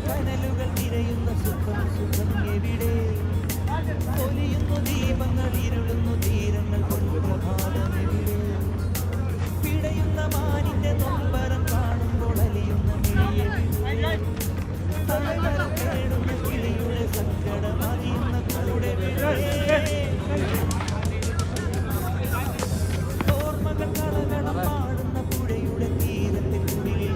കനലുകൾ നിറയുന്ന സുഖം സുഖം എവിടെ പൊലിയുന്നു ദീപങ്ങൾ ഇരുളുന്നു തീരങ്ങൾ പ്രഭാതം എവിടെ പിടയുന്ന മാനിന്റെ നൊമ്പരം കാണുമ്പോൾ അലിയുന്ന മിഴിയെവിടെ തേടുന്ന കിളിയുടെ സങ്കടം അറിയുന്ന കൂടെ ഓർമ്മകൾ കളകളം പാടുന്ന പുഴയുടെ തീരത്തിൽ കുടിയിൽ